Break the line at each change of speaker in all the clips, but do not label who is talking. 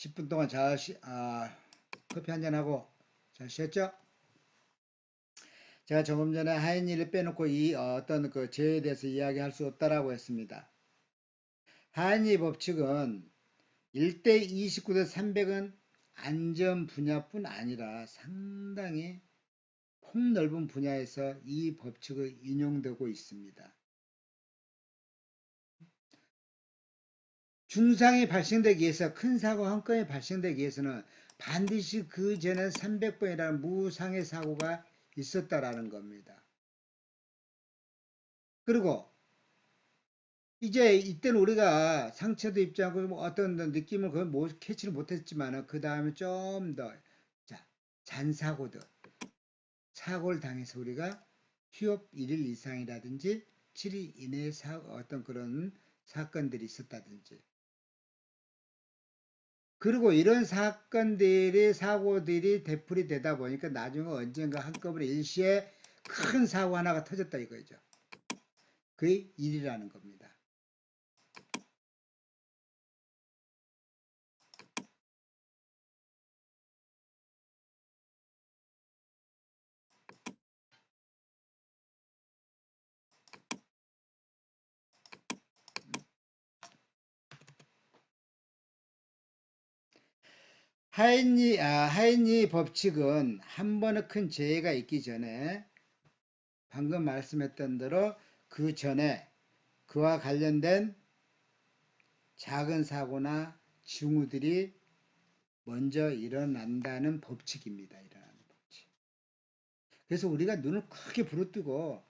10분 동안 잘 커피 한잔 하고 잘 쉬었죠? 제가 조금 전에 하인이를 빼놓고 이 어떤 그 죄에 대해서 이야기할 수 없다라고 했습니다. 하인이 법칙은 1대 29대 300은 안전 분야뿐 아니라 상당히 폭넓은 분야에서 이 법칙을 인용되고 있습니다. 중상이 발생되기 위해서 큰 사고 한 건이 발생되기 위해서는 반드시 그 전에 300번이라는 무상해 사고가 있었다라는 겁니다. 그리고 이제 이때는 우리가 상처도 입지 않고 뭐 어떤 느낌을 거의 캐치를 못했지만 그 다음에 좀 더 잔사고들 사고를 당해서 우리가 휴업 1일 이상이라든지 7일 이내에 어떤 그런 사건들이 있었다든지 그리고 이런 사고들이 되풀이 되다 보니까 나중에 언젠가 한꺼번에 일시에 큰 사고 하나가 터졌다 이거죠. 그게 일이라는 겁니다. 하인리 법칙은 한 번의 큰 재해가 있기 전에 방금 말씀했던 대로 그 전에 그와 관련된 작은 사고나 징후들이 먼저 일어난다는 법칙입니다. 일어나는 법칙. 그래서 우리가 눈을 크게 부릅뜨고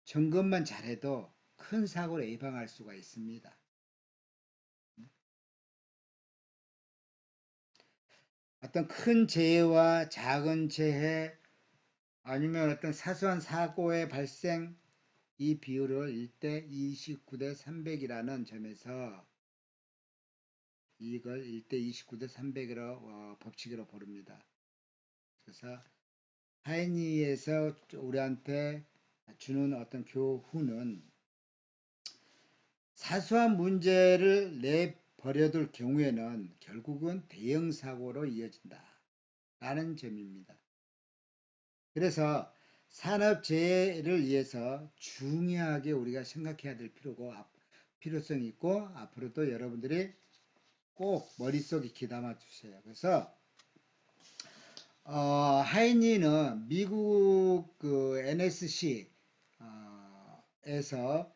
점검만 잘해도 큰 사고를 예방할 수가 있습니다. 어떤 큰 재해와 작은 재해 아니면 어떤 사소한 사고의 발생 이 비율을 1대 29대 300이라는 점에서 이걸 1대 29대 300이라고 법칙으로 부릅니다. 그래서 하이니에서 우리한테 주는 어떤 교훈은 사소한 문제를 내버려둘 경우에는 결국은 대형 사고로 이어진다 라는 점입니다. 그래서 산업재해를 위해서 중요하게 우리가 생각해야 될 필요성이 있고 앞으로도 여러분들이 꼭 머릿속에 귀담아 주세요. 그래서 하이니는 미국 그 NSC 에서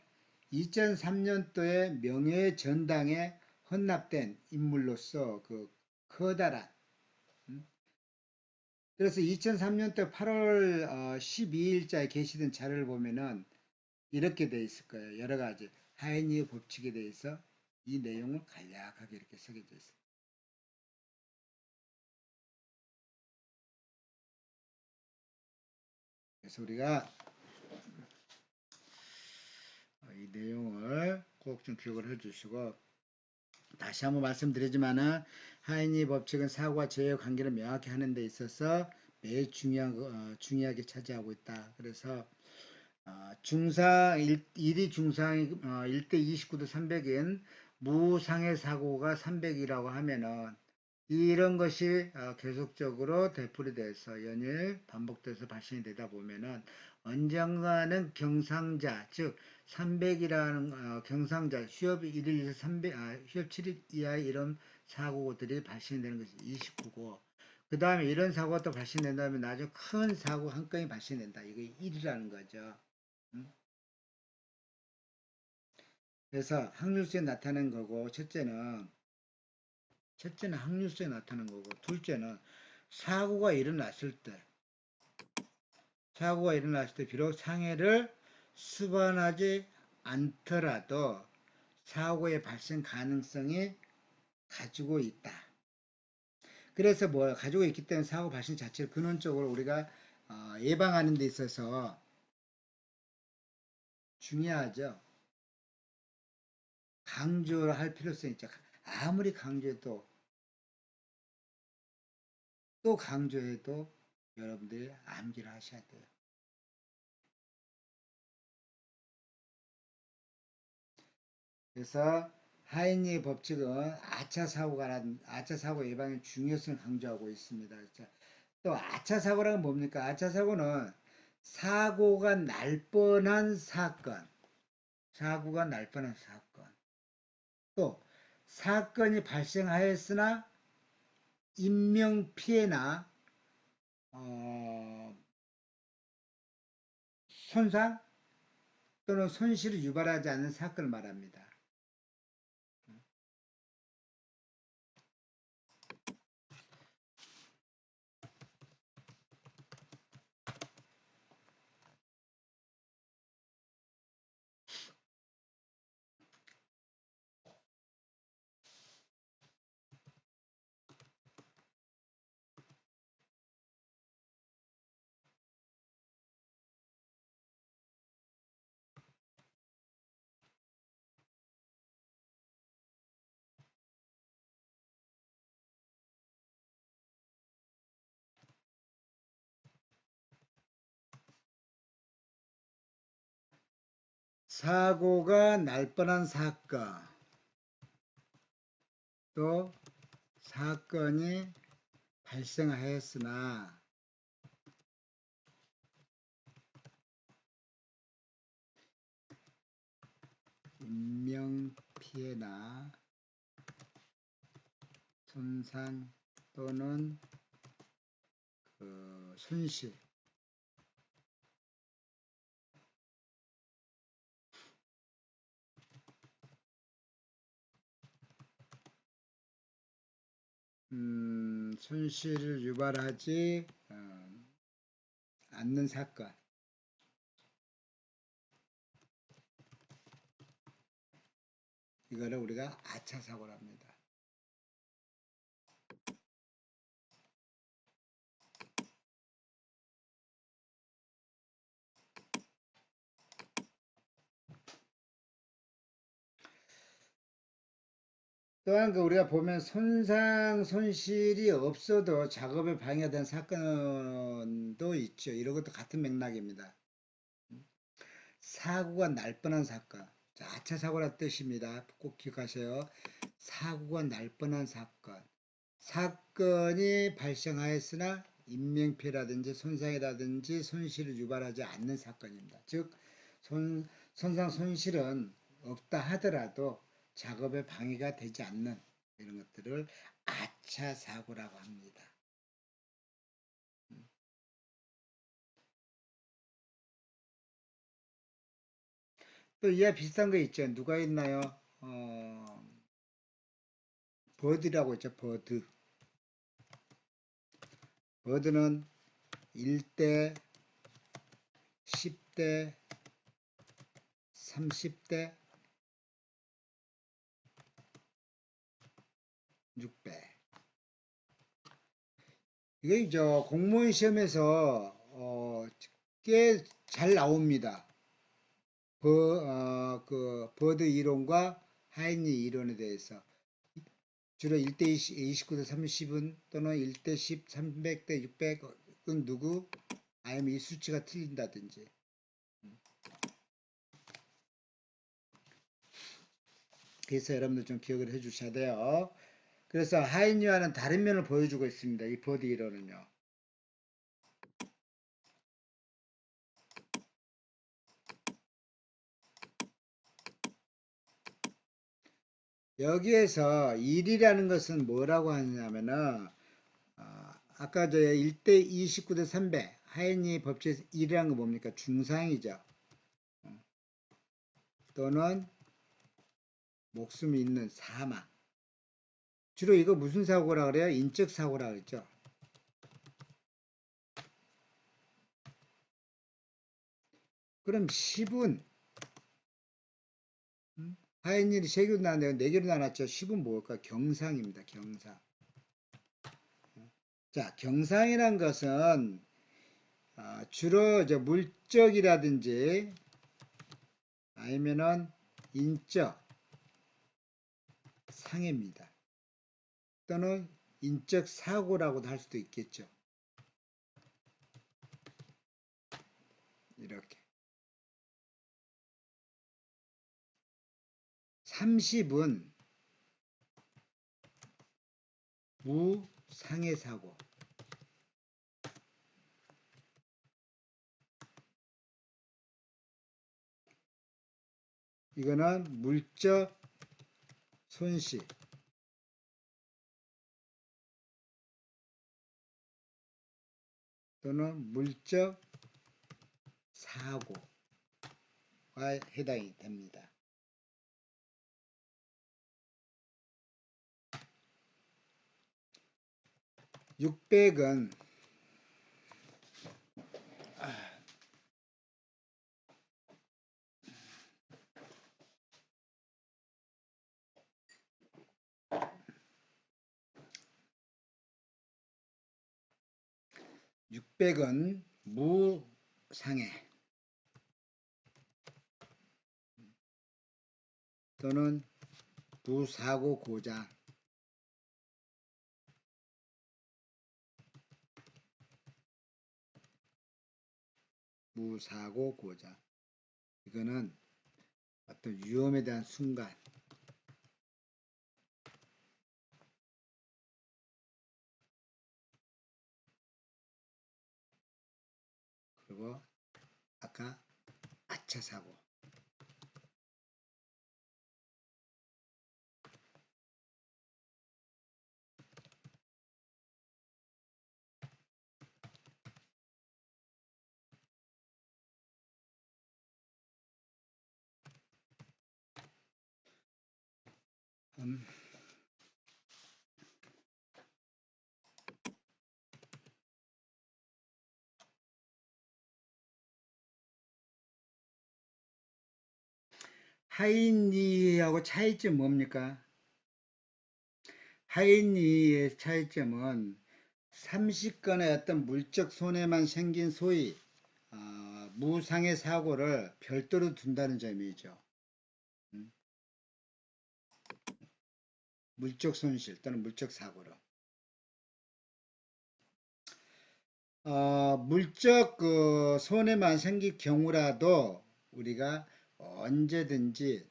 2003년도에 명예전당에 헌납된 인물로서 그 커다란 그래서 2003년도 8월 12일자에 게시된 자료를 보면은 이렇게 돼 있을 거예요. 여러 가지 하이니 법칙에 대해서 이 내용을 간략하게 이렇게 새겨져 있어요. 그래서 우리가 이 내용을 꼭 좀 기억을 해주시고 다시 한번 말씀드리지만은 하이니 법칙은 사고와 재해의 관계를 명확히 하는 데 있어서 매우 중요하게 차지하고 있다. 그래서 일이 중상이 1대 29대 300인 무상해 사고가 300이라고 하면은 이런 것이 계속적으로 되풀이돼서 연일 반복돼서 발생이 되다 보면은 언젠가는 경상자 즉 300이라는 경상자 휴업 1일 이상 300 휴업 7일 이하의 이런 사고들이 발생되는 것이 29고 그 다음에 이런 사고가 또 발생된다면 나중에 큰 사고 한 건이 발생된다. 이게 1이라는 거죠. 그래서 확률수에 나타나는 거고 첫째는 확률수에 나타나는 거고 둘째는 사고가 일어났을 때 비록 상해를 수반하지 않더라도 사고의 발생 가능성이 가지고 있다. 그래서 가지고 있기 때문에 사고 발생 자체를 근원적으로 우리가 예방하는 데 있어서 중요하죠. 강조를 할 필요성이 있죠. 아무리 강조해도 또 강조해도 여러분들이 암기를 하셔야 돼요. 그래서 하인리의 법칙은 아차 사고 예방의 중요성을 강조하고 있습니다. 자, 또 아차 사고란 뭡니까? 아차 사고는 사고가 날 뻔한 사건, 사고가 날 뻔한 사건. 또 사건이 발생하였으나 인명 피해나 어, 손상 또는 손실을 유발하지 않는 사건을 말합니다. 사고가 날 뻔한 사건, 또 사건이 발생하였으나 인명피해나 손상 또는 손실, 손실을 유발하지 않는 사건, 이거를 우리가 아차사고로 합니다. 또한 우리가 보면 손상, 손실이 없어도 작업에 방해가 된 사건도 있죠. 이런 것도 같은 맥락입니다. 사고가 날 뻔한 사건. 자, 아차 사고란 뜻입니다. 꼭 기억하세요. 사고가 날 뻔한 사건. 사건이 발생하였으나 인명피해라든지 손상이라든지 손실을 유발하지 않는 사건입니다. 즉, 손상 손실은 없다 하더라도 작업에 방해가 되지 않는 이런 것들을 아차 사고라고 합니다. 또 이와 비슷한 거 있죠. 누가 있나요? 버드라고 있죠. 버드. 버드는 1대, 10대, 30대, 6배. 이게 이제 공무원 시험에서 꽤 잘 나옵니다. 버드 이론과 하인리 이론에 대해서 주로 1대 29대 30은 또는 1대 10, 300대 600은 누구? 아니면 이 수치가 틀린다든지. 그래서 여러분들 좀 기억을 해 주셔야 돼요. 그래서 하인리와는 다른 면을 보여주고 있습니다. 이 버드 이론은요. 여기에서 1이라는 것은 뭐라고 하냐면은 아까 저 1대 29대 300 하인리 법칙에서 1이라는 거 뭡니까? 중상이죠. 또는 목숨이 있는 사망. 주로 이거 무슨 사고라 그래요? 인적 사고라 그랬죠. 그럼 10은 하인일이 3개로 나왔는데 4개로 나눴죠. 10은 뭘까? 경상입니다. 경상. 자, 경상이란 것은 주로 이제 물적이라든지 아니면은 인적 상해입니다. 또는 인적 사고라고도 할 수도 있겠죠. 이렇게. 30은 무상해 사고. 이거는 물적 손실 또는 물적 사고가 해당이 됩니다. (600은) 600은 무상해 또는 무사고 고장 무사고 고장. 이거는 어떤 위험에 대한 순간 그리고 아까 아차 사고. 하인리하고 차이점 뭡니까? 하인리의 차이점은 30건의 어떤 물적 손해만 생긴 소위 무상해 사고를 별도로 둔다는 점이죠. 물적 손실 또는 물적 사고로. 물적 손해만 생길 경우라도 우리가 언제든지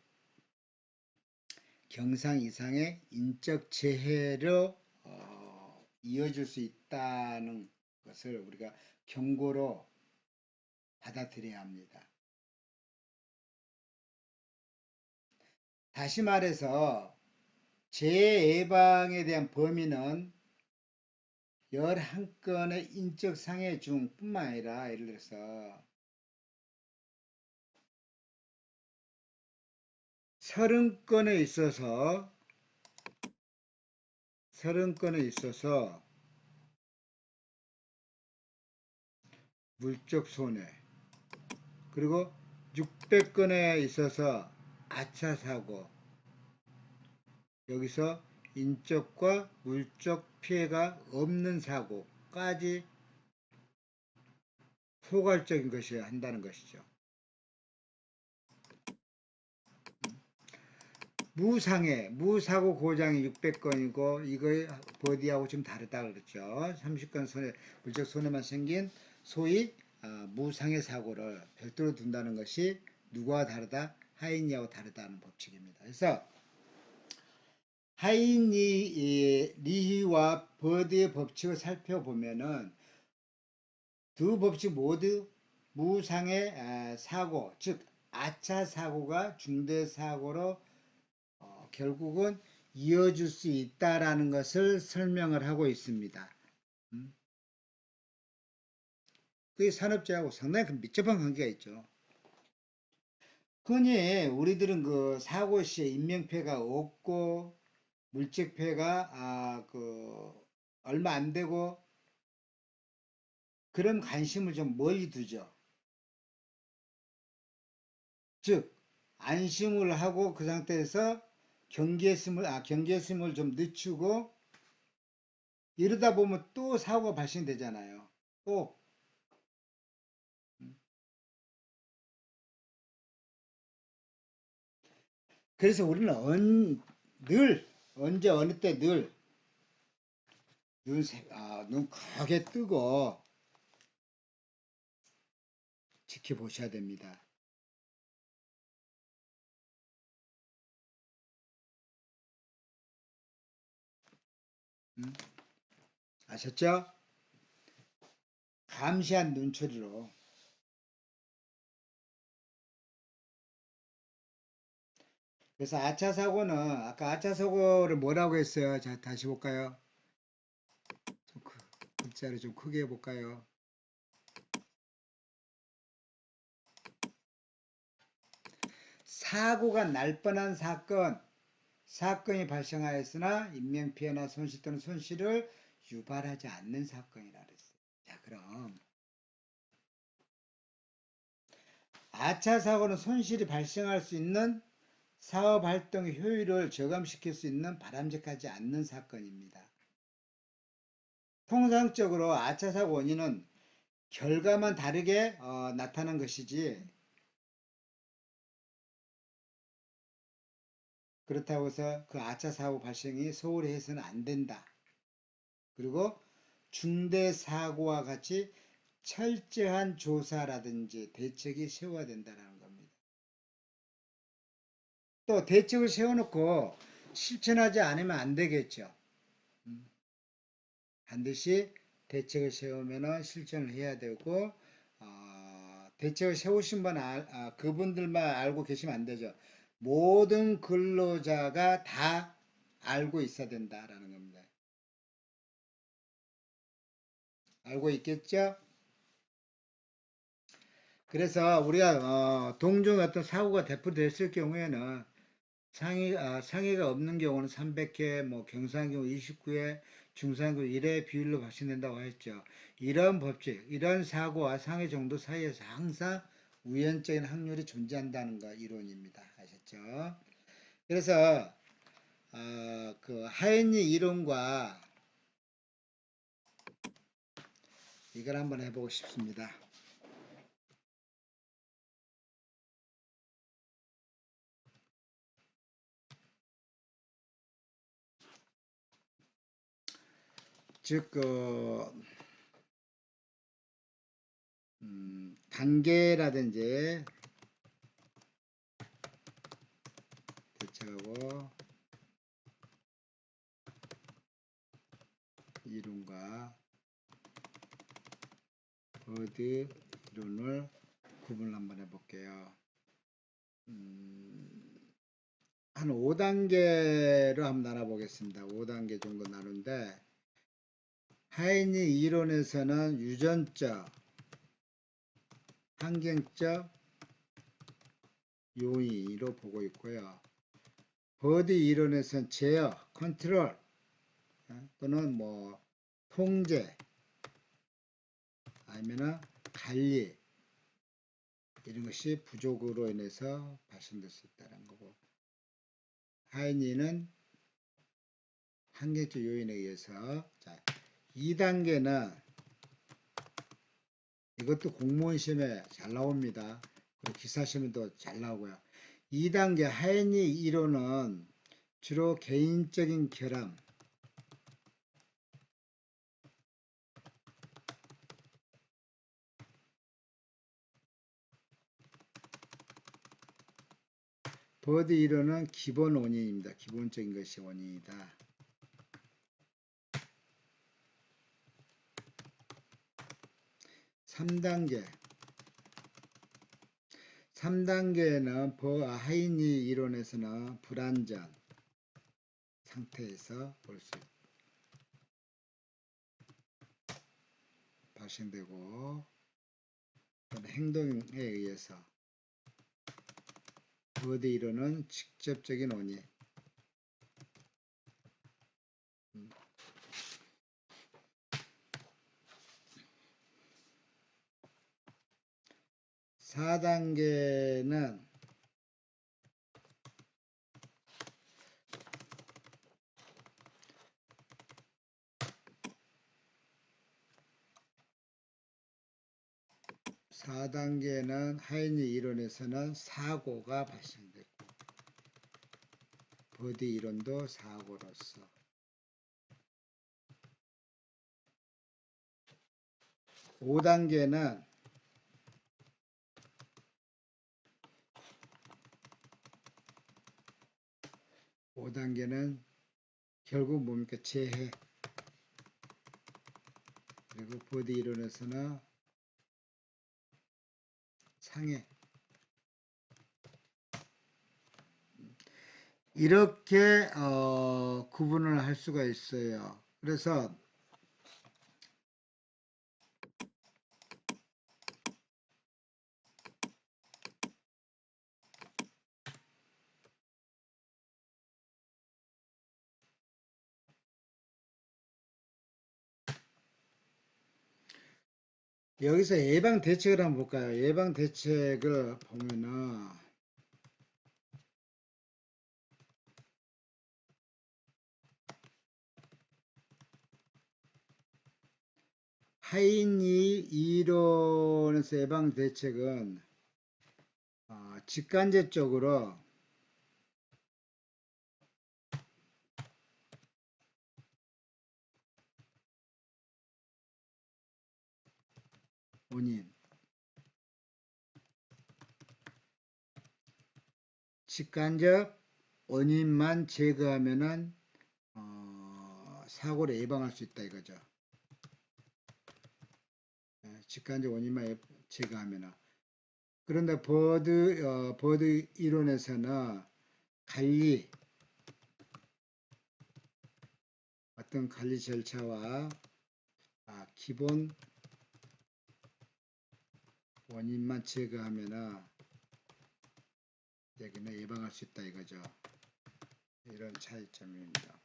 경상 이상의 인적 재해로 이어질 수 있다는 것을 우리가 경고로 받아들여야 합니다. 다시 말해서 재해 예방에 대한 범위는 11건의 인적 상해 중 뿐만 아니라 예를 들어서 30건에 있어서 물적 손해 그리고 600건에 있어서 아차 사고 여기서 인적과 물적 피해가 없는 사고까지 포괄적인 것이어야 한다는 것이죠. 무상해, 무사고 고장이 600건이고 이거의 버디하고 좀 다르다 그랬죠. 30건 손해, 물적 손해만 생긴 소위 무상해 사고를 별도로 둔다는 것이 누구와 다르다? 하인리하고 다르다는 법칙입니다. 그래서 하인리, 리히와 버디의 법칙을 살펴보면은 두 법칙 모두 무상해 사고, 즉 아차 사고가 중대 사고로 결국은 이어질 수 있다라는 것을 설명을 하고 있습니다. 그게 산업재해하고 상당히 밀접한 관계가 있죠. 흔히 우리들은 그 사고 시에 인명피해가 없고 물질피해가 얼마 안 되고 그런 관심을 좀 멀리 두죠. 즉 안심을 하고 그 상태에서 경계심을 좀 늦추고 이러다 보면 또 사고가 발생되잖아요. 또 그래서 우리는 늘 언제 어느 때 늘 눈 크게 뜨고 지켜보셔야 됩니다. 음? 아셨죠? 감시한 눈초리로. 그래서 아차 사고는 아까 아차 사고를 뭐라고 했어요? 자, 다시 볼까요? 좀 글자를 좀 크게 해볼까요? 사고가 날 뻔한 사건이 발생하였으나 인명피해나 손실 또는 손실을 유발하지 않는 사건이라 그랬어요. 자, 그럼 아차 사고는 손실이 발생할 수 있는 사업 활동의 효율을 저감시킬 수 있는 바람직하지 않는 사건입니다. 통상적으로 아차 사고 원인은 결과만 다르게 나타난 것이지 그렇다고 해서 그 아차 사고 발생이 소홀히 해서는 안 된다. 그리고 중대 사고와 같이 철저한 조사라든지 대책이 세워야 된다는 겁니다. 또 대책을 세워놓고 실천하지 않으면 안 되겠죠. 반드시 대책을 세우면 실천을 해야 되고 대책을 세우신 분 그분들만 알고 계시면 안 되죠. 모든 근로자가 다 알고 있어야 된다라는 겁니다. 알고 있겠죠? 그래서 우리가 동종 어떤 사고가 대표됐을 경우에는 상해가 없는 경우는 300회, 뭐 경사한 경우 29회, 중상한 경우 1회 비율로 발생된다고 했죠. 이런 법칙, 이런 사고와 상해 정도 사이에서 항상 우연적인 확률이 존재한다는 거 이론입니다. 아셨죠? 그래서 그 하인리 이론과 이걸 한번 해보고 싶습니다. 즉, 단계라든지 대책하고 이론과 버드 이론을 구분을 한번 해볼게요. 한 5단계로 한번 나눠보겠습니다. 5단계 정도 나누는데 하이니 이론에서는 유전적, 환경적 요인으로 보고 있고요. 버드 이론에서는 제어, 컨트롤 또는 뭐 통제 아니면 관리 이런 것이 부족으로 인해서 발생될 수 있다는 거고 하이니는 환경적 요인에 의해서 자, 2단계는 이것도 공무원 시험에 잘 나옵니다. 그리고 기사 시험에도 잘 나오고요. 2단계 하이니 이론은 주로 개인적인 결함, 버드 이론은 기본 원인입니다. 기본적인 것이 원인이다. 3단계 3단계는 하이니 이론에서는 불안전 상태에서 볼 수 발생되고 행동에 의해서 버드 이론은 직접적인 원인 4단계는 4단계는 하이니 이론에서는 사고가 발생됐고 버드 이론도 사고로서 5단계는 결국 뭡니까? 재해 그리고 버드 이론에서는 상해. 이렇게 구분을 할 수가 있어요. 그래서 여기서 예방 대책을 한번 볼까요? 예방 대책을 보면은 하인이 이론에서 예방 대책은 직간접적으로 원인, 직간접 원인만 제거하면은 사고를 예방할 수 있다 이거죠. 직간접 원인만 제거하면은. 그런데 버드 이론에서는 관리, 어떤 관리 절차와 기본 원인만 제거하면은 여기는 예방할 수 있다 이거죠. 이런 차이점입니다.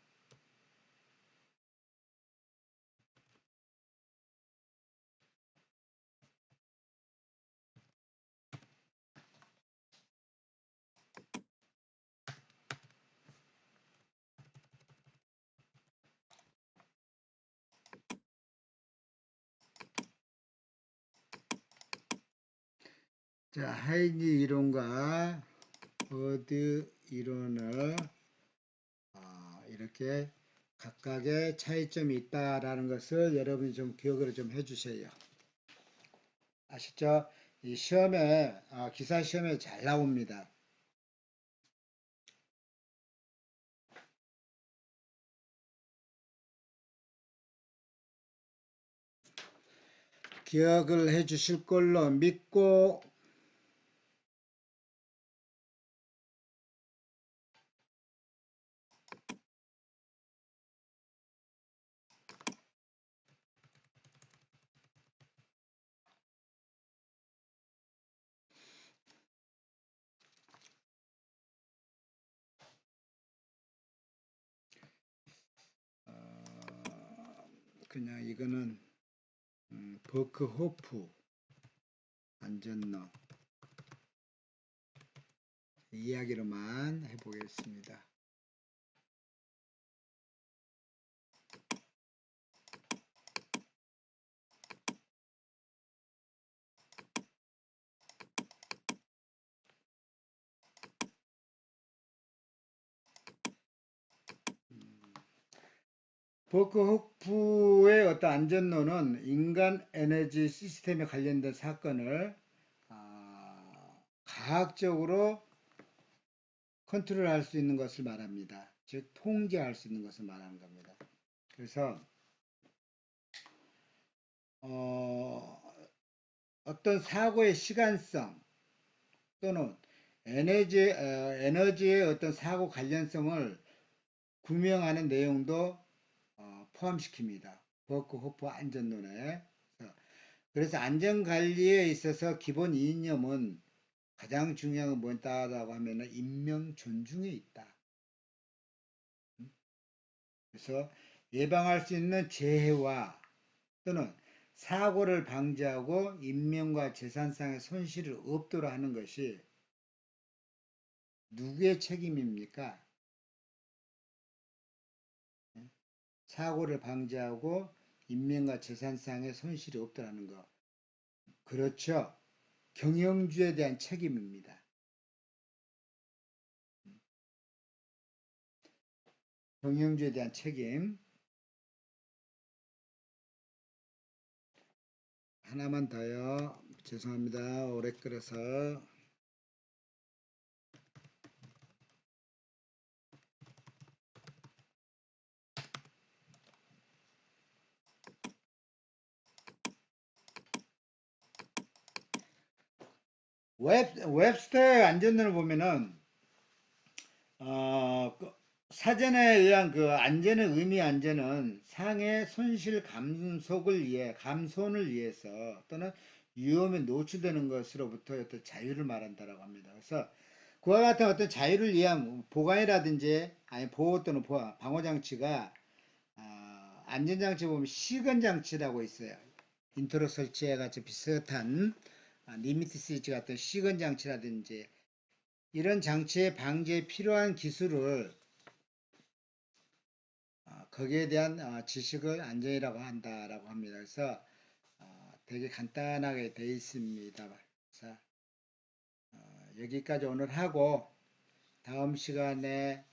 자, 하이니 이론과 버드 이론을 이렇게 각각의 차이점이 있다라는 것을 여러분이 좀 기억을 좀 해주세요. 아시죠? 이 시험에 기사 시험에 잘 나옵니다. 기억을 해주실 걸로 믿고 그냥 이거는 버크호프 안전로 이야기로만 해보겠습니다. 버크호프의 어떤 안전론은 인간 에너지 시스템에 관련된 사건을 과학적으로 컨트롤할 수 있는 것을 말합니다. 즉 통제할 수 있는 것을 말하는 겁니다. 그래서 어떤 사고의 시간성 또는 에너지의 어떤 사고 관련성을 구명하는 내용도 포함시킵니다. 버크호프 안전론에. 그래서 안전관리에 있어서 기본 이념은 가장 중요한 건 뭐다라고 하면 인명 존중에 있다. 그래서 예방할 수 있는 재해와 또는 사고를 방지하고 인명과 재산상의 손실을 없도록 하는 것이 누구의 책임입니까? 사고를 방지하고 인명과 재산상의 손실이 없도록 하는 것. 그렇죠. 경영주에 대한 책임입니다. 경영주에 대한 책임. 하나만 더요. 죄송합니다. 오래 끌어서. 웹스터의 안전을 보면은 그 사전에 의한 그 안전의 의미 안전은 상해 손실 감손을 위해서 또는 위험에 노출되는 것으로부터 어떤 자유를 말한다라고 합니다. 그래서 그와 같은 어떤 자유를 위한 보관이라든지 아니 보호 또는 방호 장치가 안전장치 보면 시건장치라고 있어요. 인트로 설치에 같이 비슷한 리미트 스위치 같은 시건장치라든지 이런 장치의 방지에 필요한 기술을 거기에 대한 지식을 안전이라고 한다라고 합니다. 그래서 되게 간단하게 되어 있습니다. 자, 여기까지 오늘 하고 다음 시간에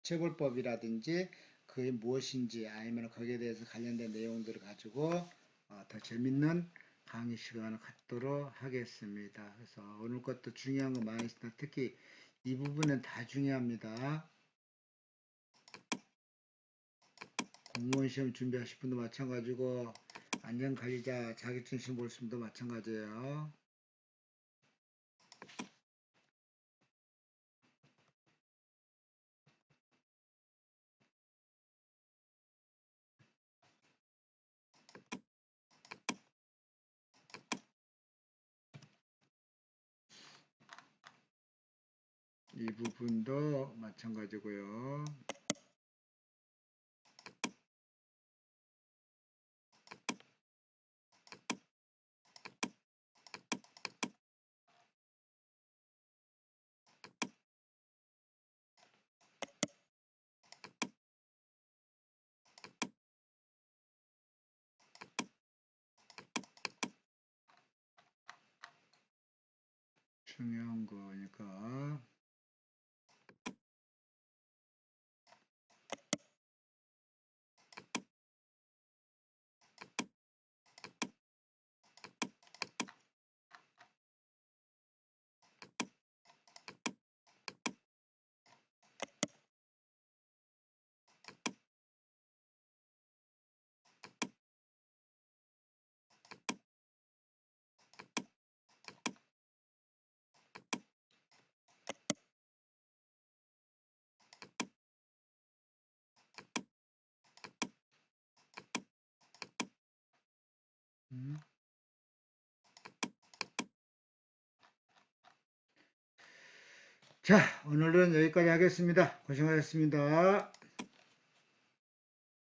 체벌법이라든지 그게 무엇인지 아니면 거기에 대해서 관련된 내용들을 가지고 더 재밌는 강의 시간을 갖도록 하겠습니다. 그래서 오늘 것도 중요한 거 많이 있습니다. 특히 이 부분은 다 중요합니다. 공무원 시험 준비하실 분도 마찬가지고 안전관리자 자격증 시험 볼 분도 마찬가지예요. 이 부분도 마찬가지고요. 중요한 거니까. 자, 오늘은 여기까지 하겠습니다. 고생하셨습니다.